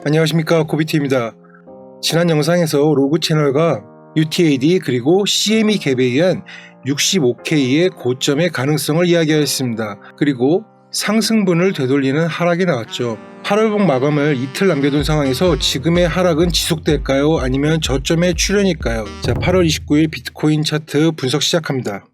안녕하십니까, 고비트입니다. 지난 영상에서 로그 채널과 UTAD 그리고 CME 갭에 의한 65K의 고점의 가능성을 이야기하였습니다. 그리고 상승분을 되돌리는 하락이 나왔죠. 8월봉 마감을 이틀 남겨둔 상황에서 지금의 하락은 지속될까요? 아니면 저점의 출현일까요? 자, 8월 29일 비트코인 차트 분석 시작합니다.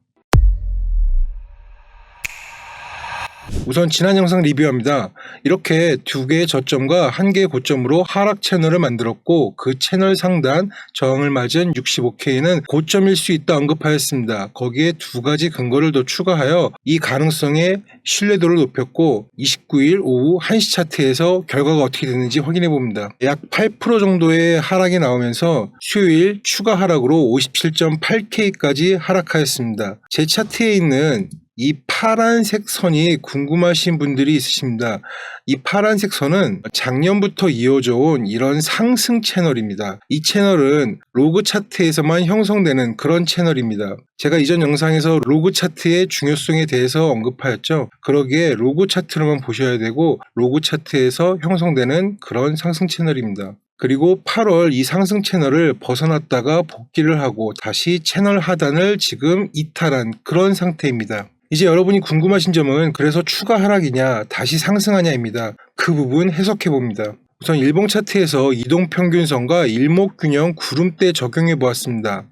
우선 지난 영상 리뷰합니다. 이렇게 두 개의 저점과 한 개의 고점으로 하락 채널을 만들었고, 그 채널 상단 저항을 맞은 65K는 고점일 수 있다 언급하였습니다. 거기에 두 가지 근거를 더 추가하여 이 가능성의 신뢰도를 높였고, 29일 오후 1시 차트에서 결과가 어떻게 됐는지 확인해 봅니다. 약 8% 정도의 하락이 나오면서 수요일 추가 하락으로 57.8K까지 하락하였습니다. 제 차트에 있는 이 파란색 선이 궁금하신 분들이 있으십니다. 이 파란색 선은 작년부터 이어져 온 이런 상승 채널입니다. 이 채널은 로그 차트에서만 형성되는 그런 채널입니다. 제가 이전 영상에서 로그 차트의 중요성에 대해서 언급하였죠. 그러기에 로그 차트로만 보셔야 되고, 로그 차트에서 형성되는 그런 상승 채널입니다. 그리고 8월 이 상승 채널을 벗어났다가 복귀를 하고 다시 채널 하단을 지금 이탈한 그런 상태입니다. 이제 여러분이 궁금하신 점은 그래서 추가 하락이냐 다시 상승하냐입니다. 그 부분 해석해 봅니다. 우선 일봉 차트에서 이동평균선과 일목균형 구름대 적용해 보았습니다.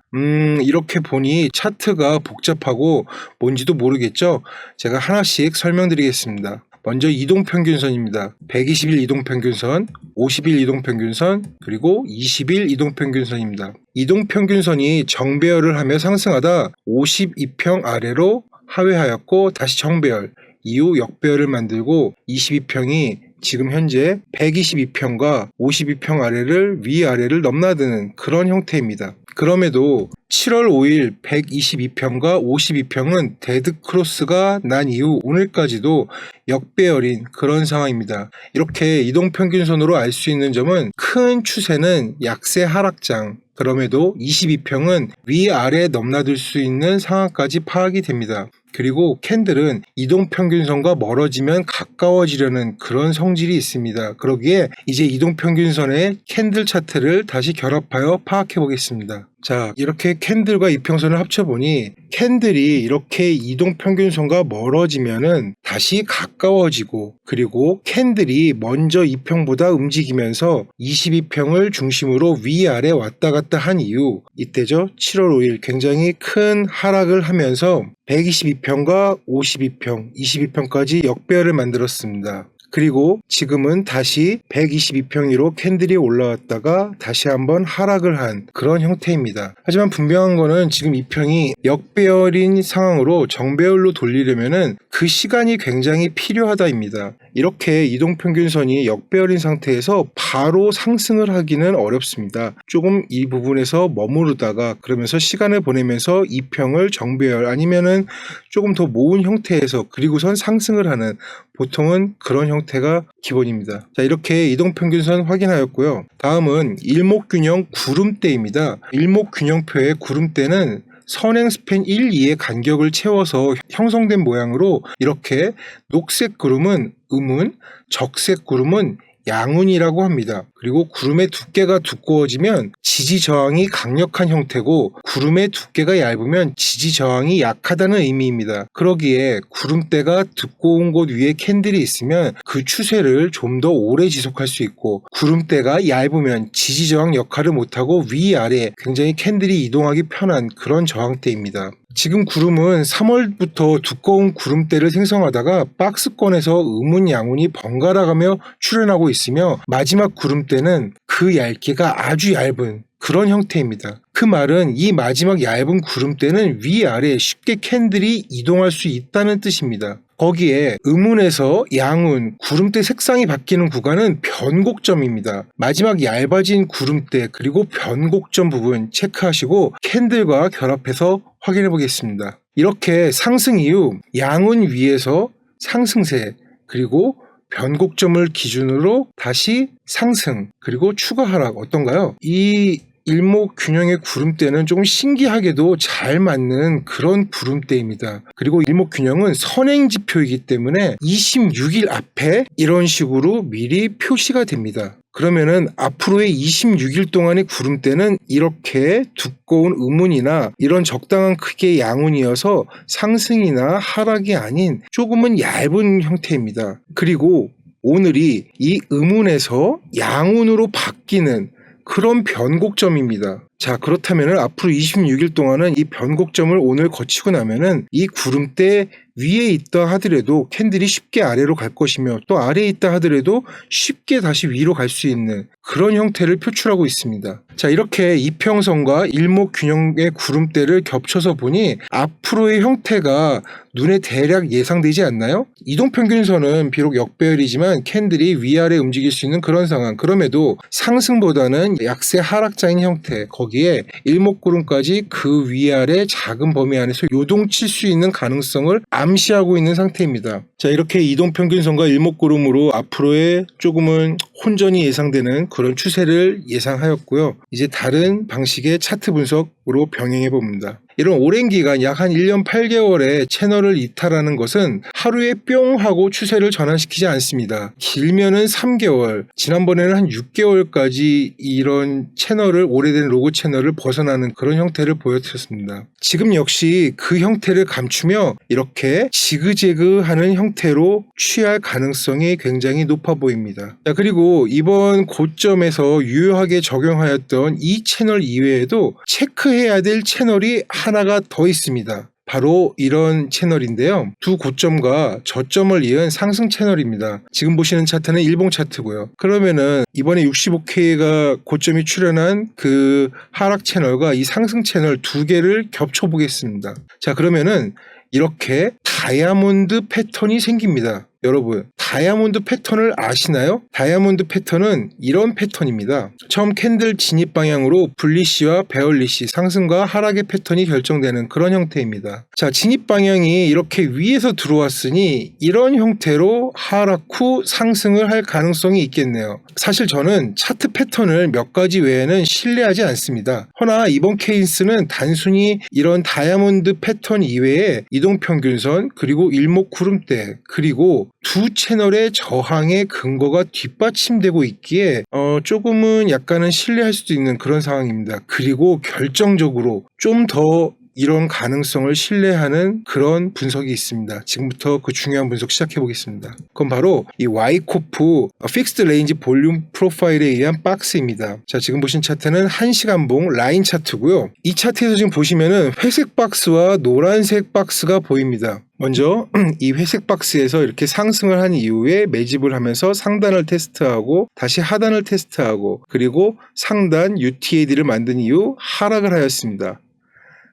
이렇게 보니 차트가 복잡하고 뭔지도 모르겠죠? 제가 하나씩 설명드리겠습니다. 먼저 이동평균선입니다. 120일 이동평균선, 50일 이동평균선, 그리고 20일 이동평균선입니다. 이동평균선이 정배열을 하며 상승하다 52평 아래로 하회하였고 다시 정배열, 이후 역배열을 만들고 22평이 지금 현재 122평과 52평 아래를 위아래를 넘나드는 그런 형태입니다. 그럼에도 7월 5일 122평과 52평은 데드크로스가 난 이후 오늘까지도 역배열인 그런 상황입니다. 이렇게 이동평균선으로 알 수 있는 점은 큰 추세는 약세 하락장, 그럼에도 22평은 위아래 넘나들 수 있는 상황까지 파악이 됩니다. 그리고 캔들은 이동평균선과 멀어지면 가까워지려는 그런 성질이 있습니다. 그러기에 이제 이동평균선의 캔들 차트를 다시 결합하여 파악해 보겠습니다. 자, 이렇게 캔들과 이평선을 합쳐보니 캔들이 이렇게 이동평균선과 멀어지면은 다시 가까워지고, 그리고 캔들이 먼저 이평보다 움직이면서 22평을 중심으로 위아래 왔다 갔다 한 이후 이때죠. 7월 5일 굉장히 큰 하락을 하면서 122평과 52평, 22평까지 역배열을 만들었습니다. 그리고 지금은 다시 122평으로 캔들이 올라왔다가 다시 한번 하락을 한 그런 형태입니다. 하지만 분명한 거는 지금 이 평이 역배열인 상황으로 정배열로 돌리려면은 그 시간이 굉장히 필요하다입니다. 이렇게 이동평균선이 역배열인 상태에서 바로 상승을 하기는 어렵습니다. 조금 이 부분에서 머무르다가 그러면서 시간을 보내면서 이 평을 정배열 아니면은 조금 더 모은 형태에서 그리고선 상승을 하는, 보통은 그런 형태가 기본입니다. 자, 이렇게 이동평균선 확인하였고요. 다음은 일목균형 구름대입니다. 일목균형표의 구름대는 선행 스팬 1, 2의 간격을 채워서 형성된 모양으로 이렇게 녹색 구름은 음운, 적색 구름은 양운이라고 합니다. 그리고 구름의 두께가 두꺼워지면 지지 저항이 강력한 형태고, 구름의 두께가 얇으면 지지 저항이 약하다는 의미입니다. 그러기에 구름대가 두꺼운 곳 위에 캔들이 있으면 그 추세를 좀 더 오래 지속할 수 있고, 구름대가 얇으면 지지 저항 역할을 못하고 위아래 굉장히 캔들이 이동하기 편한 그런 저항대입니다. 지금 구름은 3월부터 두꺼운 구름대를 생성하다가 박스권에서 음운 양운이 번갈아가며 출현하고 있으며, 마지막 구름대는 그 얇기가 아주 얇은 그런 형태입니다. 그 말은 이 마지막 얇은 구름대는 위아래 쉽게 캔들이 이동할 수 있다는 뜻입니다. 거기에 음운에서 양운, 구름대 색상이 바뀌는 구간은 변곡점입니다. 마지막 얇아진 구름대 그리고 변곡점 부분 체크하시고 캔들과 결합해서 확인해 보겠습니다. 이렇게 상승 이후 양운 위에서 상승세, 그리고 변곡점을 기준으로 다시 상승, 그리고 추가 하락 어떤가요? 이 일목균형의 구름대는 조금 신기하게도 잘 맞는 그런 구름대입니다. 그리고 일목균형은 선행지표이기 때문에 26일 앞에 이런 식으로 미리 표시가 됩니다. 그러면은 앞으로의 26일 동안의 구름대는 이렇게 두꺼운 음운이나 이런 적당한 크기의 양운이어서 상승이나 하락이 아닌 조금은 얇은 형태입니다. 그리고 오늘이 이 음운에서 양운으로 바뀌는 그런 변곡점입니다. 자, 그렇다면 앞으로 26일 동안은 이 변곡점을 오늘 거치고 나면은 이 구름대 위에 있다 하더라도 캔들이 쉽게 아래로 갈 것이며 또 아래에 있다 하더라도 쉽게 다시 위로 갈 수 있는 그런 형태를 표출하고 있습니다. 자, 이렇게 이평선과 일목균형의 구름대를 겹쳐서 보니 앞으로의 형태가 눈에 대략 예상되지 않나요? 이동평균선은 비록 역배열이지만 캔들이 위아래 움직일 수 있는 그런 상황. 그럼에도 상승보다는 약세 하락장인 형태, 거기에 일목구름까지 그 위아래 작은 범위 안에서 요동칠 수 있는 가능성을 암시하고 있는 상태입니다. 자, 이렇게 이동평균선과 일목구름으로 앞으로의 조금은 혼전이 예상되는 그런 추세를 예상하였고요. 이제 다른 방식의 차트 분석으로 병행해 봅니다. 이런 오랜 기간 약 한 1년 8개월의 채널을 이탈하는 것은 하루에 뿅 하고 추세를 전환시키지 않습니다. 길면은 3개월, 지난번에는 한 6개월까지 이런 채널을, 오래된 로고 채널을 벗어나는 그런 형태를 보여드렸습니다. 지금 역시 그 형태를 감추며 이렇게 지그재그하는 형태로 취할 가능성이 굉장히 높아 보입니다. 자, 그리고 이번 고점에서 유효하게 적용하였던 이 채널 이외에도 체크해야 될 채널이 하나가 더 있습니다. 바로 이런 채널인데요. 두 고점과 저점을 이은 상승 채널입니다. 지금 보시는 차트는 일봉 차트고요. 그러면은 이번에 65K가 고점이 출현한 그 하락 채널과 이 상승 채널 두 개를 겹쳐 보겠습니다. 자, 그러면은 이렇게 다이아몬드 패턴이 생깁니다. 여러분, 다이아몬드 패턴을 아시나요? 다이아몬드 패턴은 이런 패턴입니다. 처음 캔들 진입 방향으로 불리시와 베얼리시, 상승과 하락의 패턴이 결정되는 그런 형태입니다. 자, 진입 방향이 이렇게 위에서 들어왔으니 이런 형태로 하락 후 상승을 할 가능성이 있겠네요. 사실 저는 차트 패턴을 몇 가지 외에는 신뢰하지 않습니다. 허나 이번 케이스는 단순히 이런 다이아몬드 패턴 이외에 이동평균선, 그리고 일목구름대, 그리고 두 채널의 저항의 근거가 뒷받침되고 있기에 조금은 약간은 신뢰할 수도 있는 그런 상황입니다. 그리고 결정적으로 좀 더 이런 가능성을 신뢰하는 그런 분석이 있습니다. 지금부터 그 중요한 분석 시작해 보겠습니다. 그건 바로 이 와이코프 픽스드 레인지 볼륨 프로파일에 의한 박스입니다. 자, 지금 보신 차트는 1시간봉 라인 차트고요. 이 차트에서 지금 보시면은 회색 박스와 노란색 박스가 보입니다. 먼저 이 회색 박스에서 이렇게 상승을 한 이후에 매집을 하면서 상단을 테스트하고 다시 하단을 테스트하고 그리고 상단 UTAD를 만든 이후 하락을 하였습니다.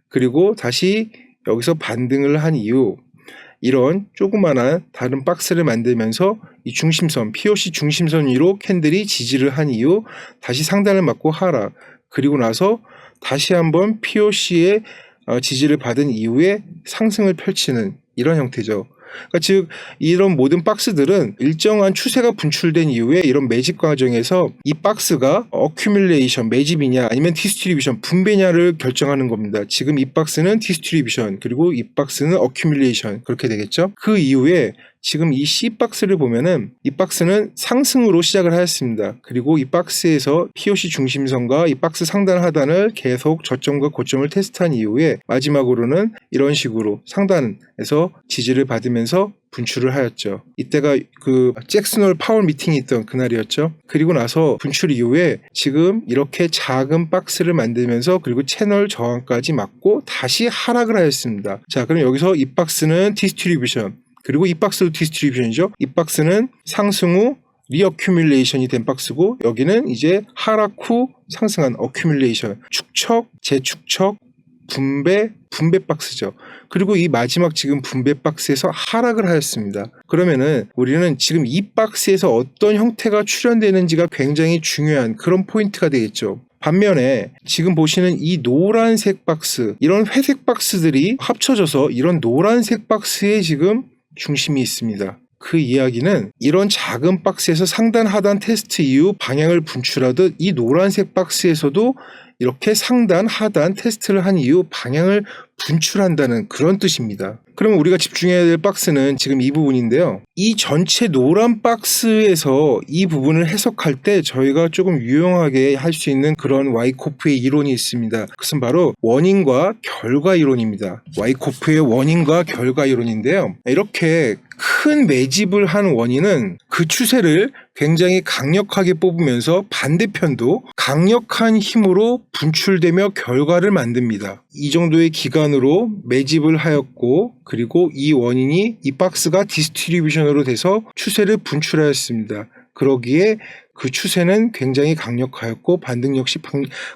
그리고 다시 여기서 반등을 한 이후 이런 조그마한 다른 박스를 만들면서 이 중심선, POC 중심선 위로 캔들이 지지를 한 이후 다시 상단을 맞고 하락, 그리고 나서 다시 한번 POC의 지지를 받은 이후에 상승을 펼치는 이런 형태죠. 그러니까 즉 이런 모든 박스들은 일정한 추세가 분출된 이후에 이런 매집 과정에서 이 박스가 어큐뮬레이션, 매집이냐 아니면 디스트리뷰션, 분배냐를 결정하는 겁니다. 지금 이 박스는 디스트리뷰션, 그리고 이 박스는 어큐뮬레이션, 그렇게 되겠죠. 그 이후에 지금 이 C박스를 보면은 이 박스는 상승으로 시작을 하였습니다. 그리고 이 박스에서 POC 중심선과 이 박스 상단 하단을 계속 저점과 고점을 테스트한 이후에 마지막으로는 이런 식으로 상단에서 지지를 받으면서 분출을 하였죠. 이때가 그 잭슨홀 파월 미팅이 있던 그날이었죠. 그리고 나서 분출 이후에 지금 이렇게 작은 박스를 만들면서 그리고 채널 저항까지 맞고 다시 하락을 하였습니다. 자, 그럼 여기서 이 박스는 디스트리뷰션, 그리고 이 박스도 디스트리뷰션이죠. 이 박스는 상승 후 리어큐뮬레이션이 된 박스고, 여기는 이제 하락 후 상승한 어큐뮬레이션, 축척, 재축척, 분배 박스죠. 그리고 이 마지막 지금 분배 박스에서 하락을 하였습니다. 그러면은 우리는 지금 이 박스에서 어떤 형태가 출현되는지가 굉장히 중요한 그런 포인트가 되겠죠. 반면에 지금 보시는 이 노란색 박스, 이런 회색 박스들이 합쳐져서 이런 노란색 박스에 지금 중심이 있습니다. 그 이야기는 이런 작은 박스에서 상단 하단 테스트 이후 방향을 분출하듯 이 노란색 박스에서도 이렇게 상단 하단 테스트를 한 이후 방향을 분출한다는 그런 뜻입니다. 그럼 우리가 집중해야 될 박스는 지금 이 부분인데요. 이 전체 노란 박스에서 이 부분을 해석할 때 저희가 조금 유용하게 할 수 있는 그런 와이코프의 이론이 있습니다. 그것은 바로 원인과 결과 이론입니다. 와이코프의 원인과 결과 이론인데요. 이렇게 큰 매집을 한 원인은 그 추세를 굉장히 강력하게 뽑으면서 반대편도 강력한 힘으로 분출되며 결과를 만듭니다. 이 정도의 기간으로 매집을 하였고, 그리고 이 원인이 이 박스가 디스트리뷰션으로 돼서 추세를 분출하였습니다. 그러기에 그 추세는 굉장히 강력하였고 반등 역시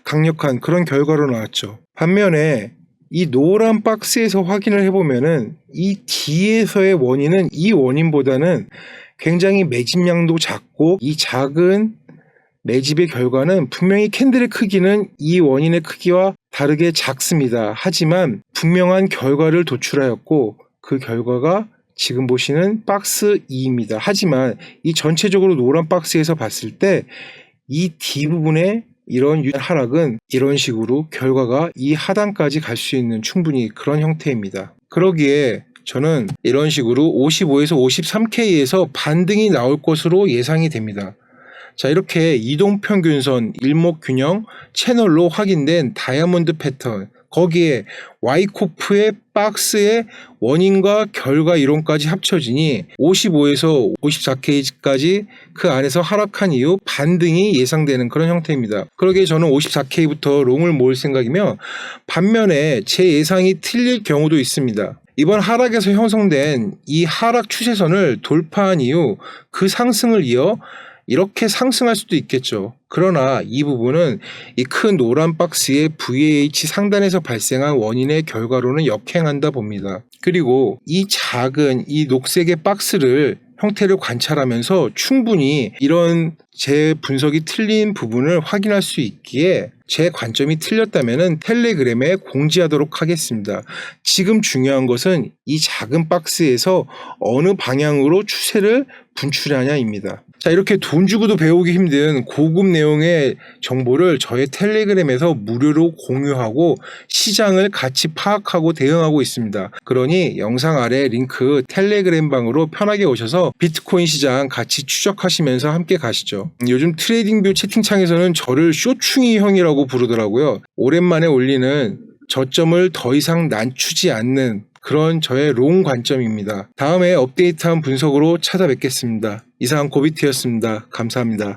강력한 그런 결과로 나왔죠. 반면에 이 노란 박스에서 확인을 해보면은 이 D에서의 원인은 이 원인보다는 굉장히 매집량도 작고, 이 작은 매집의 결과는 분명히 캔들의 크기는 이 원인의 크기와 다르게 작습니다. 하지만 분명한 결과를 도출하였고, 그 결과가 지금 보시는 박스 2입니다. 하지만 이 전체적으로 노란 박스에서 봤을 때 이 D 부분의 이런 하락은 이런 식으로 결과가 이 하단까지 갈 수 있는 충분히 그런 형태입니다. 그러기에 저는 이런 식으로 55에서 53K에서 반등이 나올 것으로 예상이 됩니다. 자, 이렇게 이동평균선, 일목균형, 채널로 확인된 다이아몬드 패턴, 거기에 와이코프의 박스의 원인과 결과 이론까지 합쳐지니 55에서 54K까지 그 안에서 하락한 이후 반등이 예상되는 그런 형태입니다. 그러기에 저는 54K부터 롱을 모을 생각이며, 반면에 제 예상이 틀릴 경우도 있습니다. 이번 하락에서 형성된 이 하락 추세선을 돌파한 이후 그 상승을 이어 이렇게 상승할 수도 있겠죠. 그러나 이 부분은 이 큰 노란 박스의 VH 상단에서 발생한 원인의 결과로는 역행한다 봅니다. 그리고 이 작은 이 녹색의 박스를 형태를 관찰하면서 충분히 이런 제 분석이 틀린 부분을 확인할 수 있기에 제 관점이 틀렸다면 텔레그램에 공지하도록 하겠습니다. 지금 중요한 것은 이 작은 박스에서 어느 방향으로 추세를 분출하냐입니다. 자, 이렇게 돈 주고도 배우기 힘든 고급 내용의 정보를 저의 텔레그램에서 무료로 공유하고 시장을 같이 파악하고 대응하고 있습니다. 그러니 영상 아래 링크 텔레그램 방으로 편하게 오셔서 비트코인 시장 같이 추적하시면서 함께 가시죠. 요즘 트레이딩뷰 채팅창에서는 저를 쇼충이 형이라고 부르더라고요. 오랜만에 올리는 저점을 더 이상 낮추지 않는 그런 저의 롱 관점입니다. 다음에 업데이트한 분석으로 찾아뵙겠습니다. 이상 고비트였습니다. 감사합니다.